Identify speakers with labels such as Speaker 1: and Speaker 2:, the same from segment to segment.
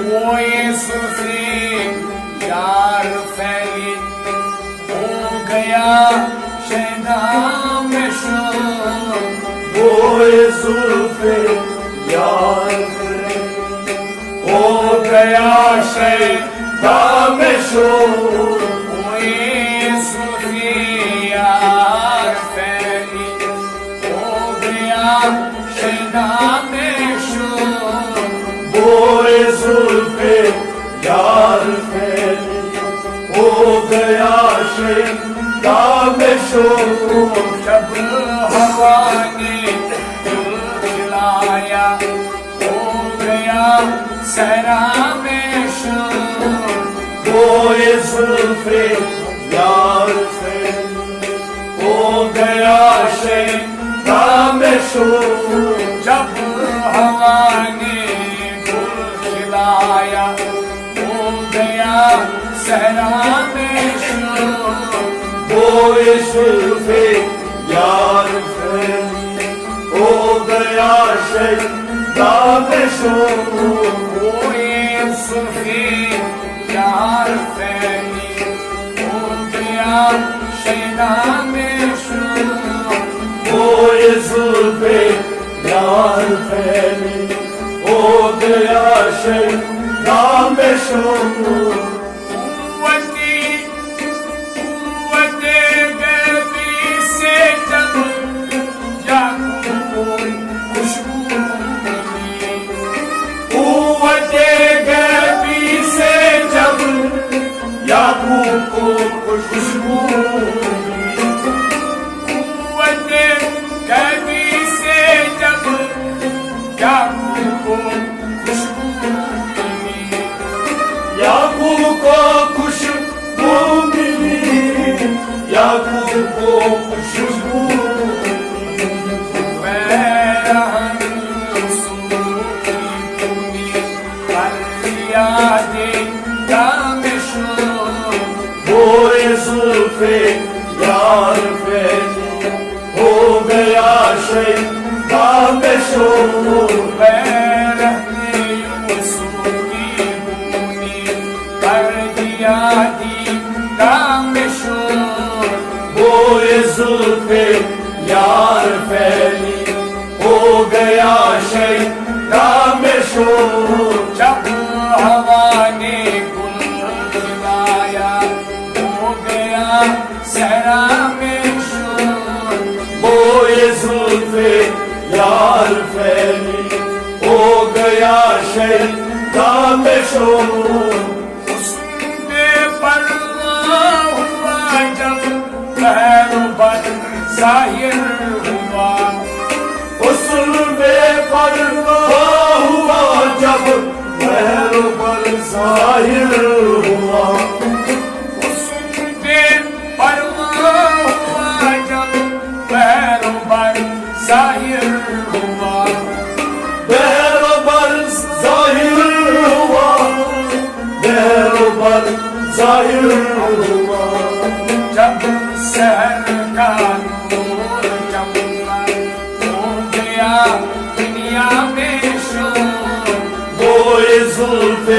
Speaker 1: وہ یوسف یار پھیلی ہو گیا شیدا میں شور
Speaker 2: وہ یوسف یار پھیلی ہو گیا شیدا میں شور
Speaker 1: وہ یوسف یار پھیلی ہو گیا شیدا میں شور
Speaker 2: وہ یوسف یار پھیلی ہو گیا شیدا میں شور
Speaker 1: جب ہوا نے دل کھلایا ہو گیا صحرا میں شور
Speaker 2: وہ یوسف یار پھیلی ہو گیا شیدا میں شور
Speaker 1: جب ہوا نے گل کھلایا ہو گیا صحرا میں شور
Speaker 2: وہ یوسف یار پھیلی ہو گیا شیدا میں شور
Speaker 1: وہ یوسف یار پھیلی ہو گیا شیدا میں شور
Speaker 2: وہ یوسف یار پھیلی ہو گیا شیدا میں شور
Speaker 1: قوت غیبی سے جب یعقوب کو خوشبو ملی
Speaker 2: قوت غیبی سے جب یعقوب کو خوشبو ملی
Speaker 1: قوت غیبی سے جب یعقوب کو خوشبو ملی
Speaker 2: یعقوب کو خوشبو ملی یعقوب کو خوشبو وہ یوسف یار پھیلی ہو گیا شیدا میں شور وہ یوسف یار پھیلی ہو گیا شیدا میں شور
Speaker 1: جب ہوا نے گل کھلایا ہو گیا صحرا میں شور
Speaker 2: وہ یوسف یار پھیلی ہو گیا شیدا میں شور
Speaker 1: اس بے پرواہ ہوا جب بحر بر ظاہر ہوا
Speaker 2: حسن بے پرواہ ہوا جب بحر پر ظاہر ہوا
Speaker 1: حسن بے پرواہ ہوا جب بحر بر ظاہر ہوا
Speaker 2: بحر پر ظاہر ہوا بحر پر ظاہر ہوا
Speaker 1: جب سحر کا نور چمکا ہو گیا دنیا میں شور
Speaker 2: وہ یوسف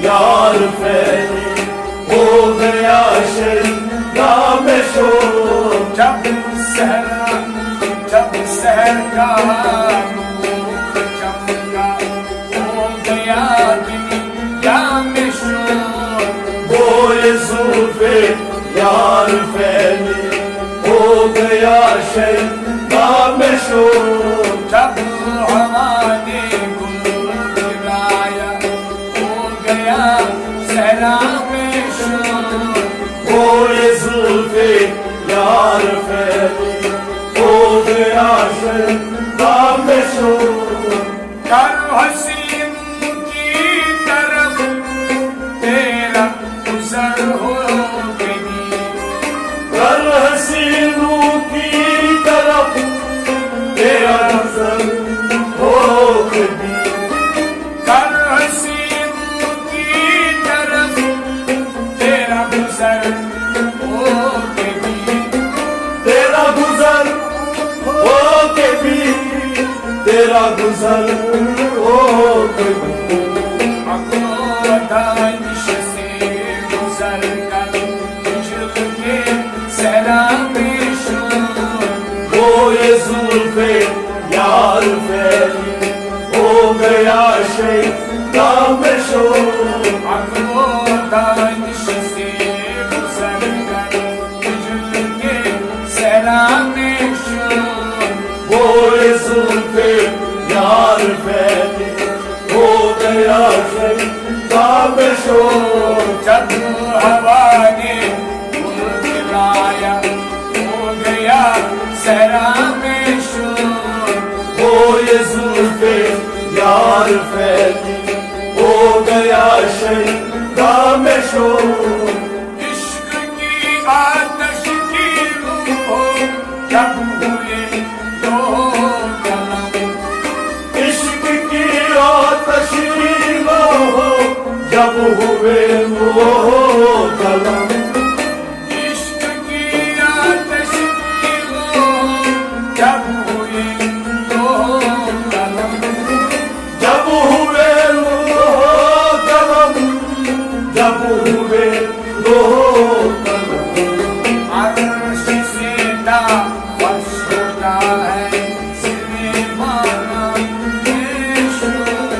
Speaker 2: یار پھیلی ہو گیا شیدا میں شور
Speaker 1: جب سحر کا نور چمکا ہو گیا دنیا میں شور
Speaker 2: وہ یوسف یار پھیلی ہو گیا شیدا میں شور
Speaker 1: جب ہوا نے گل کھلایا ہو گیا صحرا میں شور
Speaker 2: وہ یوسف یار پھیلی ہو گیا شیدا میں شور
Speaker 1: کر حسین کی طرف تیرا گزر ہو گئی
Speaker 2: کر حسینوں کی طرف تیرا نظر ہو گئی
Speaker 1: کر حسین کی طرف تیرا گزر ہو گئی
Speaker 2: تیرا تیرا گزر ہو کبھی
Speaker 1: دانش سے گزر کر ہجر کے صحرا میں شور
Speaker 2: وہ یہ زلف یار پھیلی ہو گیا شیطان شور
Speaker 1: دانش سے گزر کر ہجر کے صحرا میں شور
Speaker 2: وہ یہ زلف یار پھیلی ہو گیا شیطان شور
Speaker 1: جب ہوا نے گل کھلایا ہو گیا صحرا میں شور
Speaker 2: وہ یہ زلف یار پھیلی ہو گیا شیطان شور
Speaker 1: عشق کی آتش کی روح جب ہوئے دو قلم
Speaker 2: عشق کی آتش ہو جب ہوئے وہ قلم
Speaker 1: عشق کی آتش کی روح جب ہوئے دو قلم
Speaker 2: جب ہوئے وہ قلم جب ہوئے وہ قلم
Speaker 1: عرش سے فرش ہوتا ہے سلیمان میں شور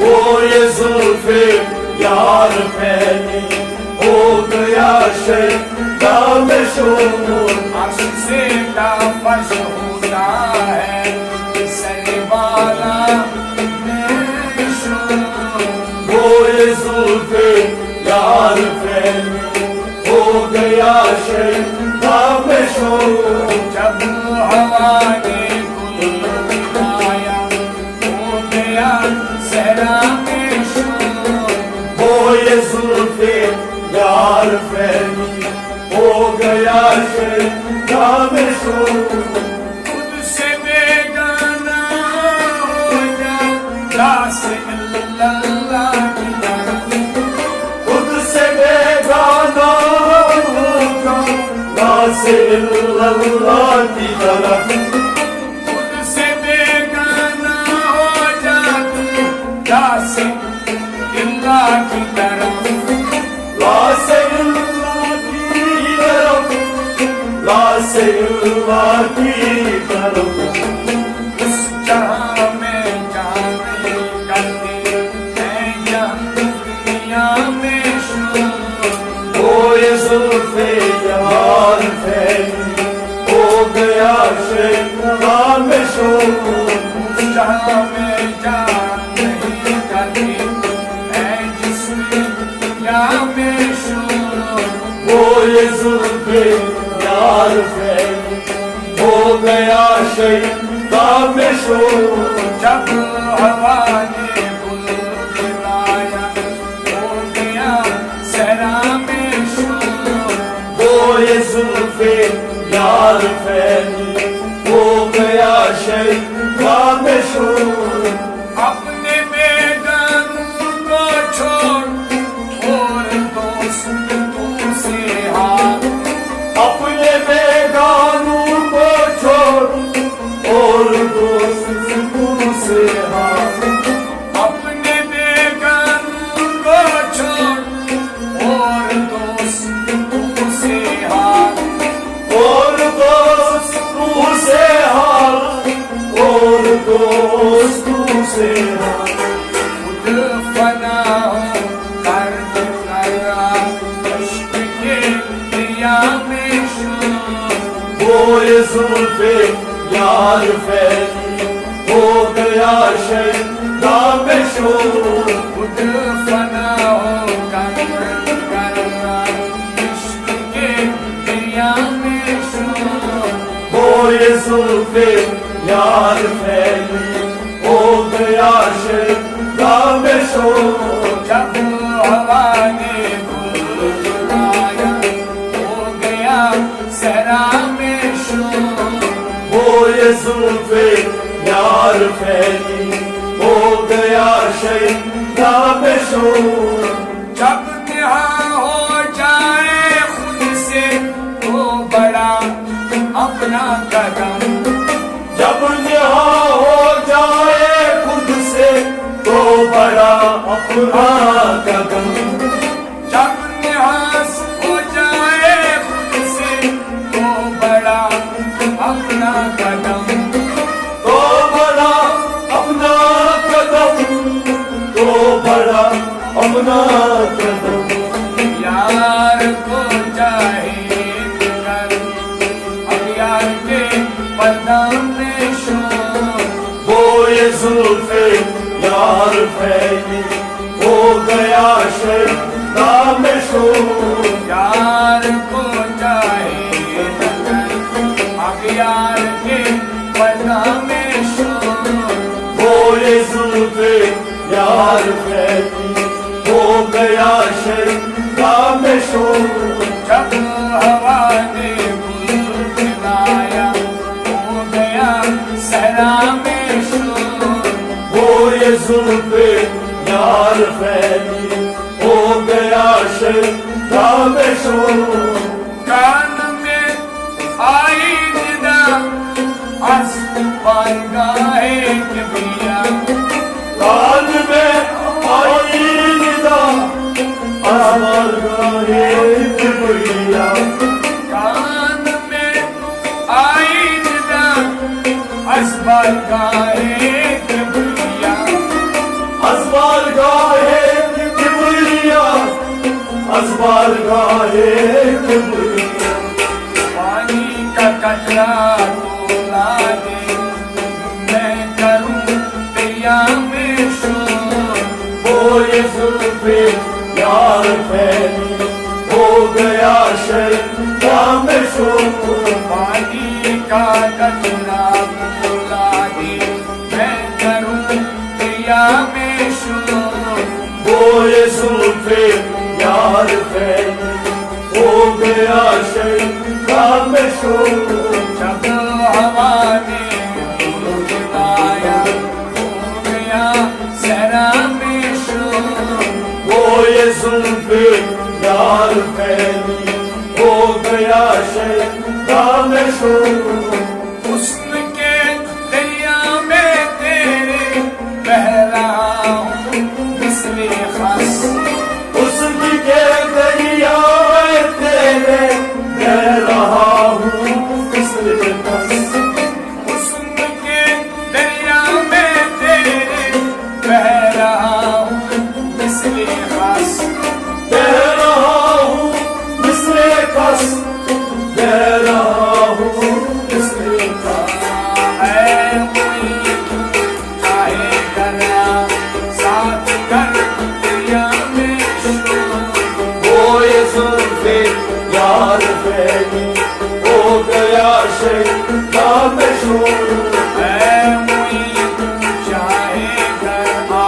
Speaker 2: وہ یہ زلف یار پھیلی ہو گیا شیطان شور
Speaker 1: عرش سے فرش ہوتا ہے سلیوالا میں شور
Speaker 2: وہ یہ زلف یار پھیلی ہو گیا شیطان شور
Speaker 1: جب ہوا نے گل کھلایا ہو گیا صحرا میں شور
Speaker 2: وہ یہ زلف یار پھیلی ہو گیا شیطان شور
Speaker 1: خود سے بیگانہ ہو جا لا سے اللہ کی طرف
Speaker 2: خود سے بیگانہ ہو جا لا سے اللہ کی طرف
Speaker 1: خود سے بیگانہ ہو جا لا سے اللہ کی طرف
Speaker 2: لا سے اللہ کی طرف لا سے اللہ کی طرف
Speaker 1: اس جہاں میں جان نہیں کرتے ہیں جہاں دنیا میں شور
Speaker 2: وہ یہ زلف یار پھیلی ہو گیا شیطان شور
Speaker 1: اس جہاں میں جان نہیں کرتے ہیں جس دنیا میں شور
Speaker 2: وہ یہ زلف یار پھیلی ہو گیا شیطان شور
Speaker 1: جب ہوا نے گل کھلایا ہو گیا صحرا میں شور
Speaker 2: وہ یہ زلف یار پھیلی ہو گیا شیطان شور
Speaker 1: اپنے بیگانوں کو چھوڑ اور دوستوں سے ہاتھ
Speaker 2: اپنے بیگانوں کو چھوڑ اور دوستوں سے ہاتھ
Speaker 1: اپنے بیگانوں کو چھوڑ اور دوستوں سے ہاتھ
Speaker 2: اور دوستوں سے ہاتھ اور دوستوں سے ہاتھ
Speaker 1: خود فنا کر کرا عشق کے دریا میں شور
Speaker 2: وہ یہ زلف یار پھیلی ہو گیا شیطان شور
Speaker 1: خود فنا کر کرا عشق کے دریا میں شور
Speaker 2: وہ یہ زلف یار پھیلی ہو گیا شیطان شور
Speaker 1: جب ہوا نے گل کھلایا ہو گیا صحرا میں شور
Speaker 2: وہ یہ زلف یار پھیلی ہو گیا شیطان شور
Speaker 1: جب نہا ہو جائے خود سے تو بڑا اپنا قدم
Speaker 2: جب نہا ہو جائے جائے خود سے تو بڑا اپنا قدم
Speaker 1: جب نیاز ہو جائے خود سے تو بڑا اپنا قدم
Speaker 2: تو بڑا اپنا قدم تو بڑا اپنا قدم
Speaker 1: یار کو چاہے کر اب یار کے پردہ میں شور
Speaker 2: وہ یہ زلف یار پھیلی ہو گیا شیطان میں شور
Speaker 1: یار کو چاہے کر اب یار کے پردہ میں شور
Speaker 2: وہ یہ زلف یار پھیلی ہو گیا شیطان میں شور
Speaker 1: جب ہوا نے گل کھلایا ہو گیا صحرا میں شور
Speaker 2: وہ یہ زلف یار پھیلی ہو گیا شیطان میں شور
Speaker 1: کان میں آئی ندا از بارگاہ کبریا
Speaker 2: کان میں آئی ندا از بارگاہ کبریا
Speaker 1: کان میں آئی ندا از بارگاہ کبریا
Speaker 2: از بارگاہ کبریا از بارگاہ کبریا
Speaker 1: پانی کا قطرہ تو لا دے میں کروں دریا میں شور
Speaker 2: وہ یہ زلف یار پھیلی ہو گیا شیطان میں شور
Speaker 1: پانی کا قطرہ تو لا دے میں کروں دریا میں شور
Speaker 2: وہ یہ زلف یار پھیلی ہو گیا شیطان میں شور
Speaker 1: جب ہوا نے بلایا ہو گیا صحرا میں شور
Speaker 2: وہ یہ زلف یار پھیلی ہو گیا شیطان میں شور
Speaker 1: حسن کے دریا میں تیرے بہہ رہا ہوں مثل خس
Speaker 2: حسن کے دریا میں تیرے بہہ رہا ہوں مثل خس
Speaker 1: حسن کے دریا میں تیرے بہہ رہا ہوں مثل خس
Speaker 2: بہہ رہا ہوں مثل خس بہہ رہا ہوں مثل خس
Speaker 1: ہے کوئی چاہے کرنا ساتھ کر دریا میں شور
Speaker 2: وہ یہ زلف یار پھیلی ہو گیا شیطان میں شور
Speaker 1: ہے کوئی چاہے کرنا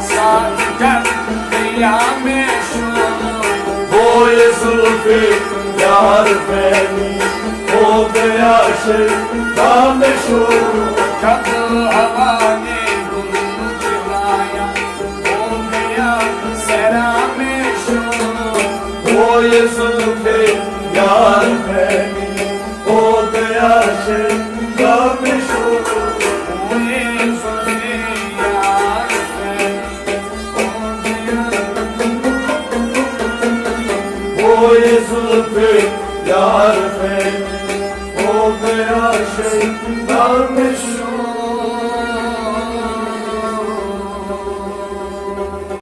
Speaker 1: ساتھ کر دریا میں شور
Speaker 2: وہ یہ زلف یار پھیلی ہو گیا شیطان میں شور
Speaker 1: جب ہوا نے گل کھلایا ہو گیا صحرا میں شور
Speaker 2: وہ یہ زلف یار پھیلی ہو گیا شیطان میں شور
Speaker 1: ہوئے سنے یار پھیلی ہو گیا
Speaker 2: وہ یہ زلف یار پھیلی ہو گیا شیطان میں شور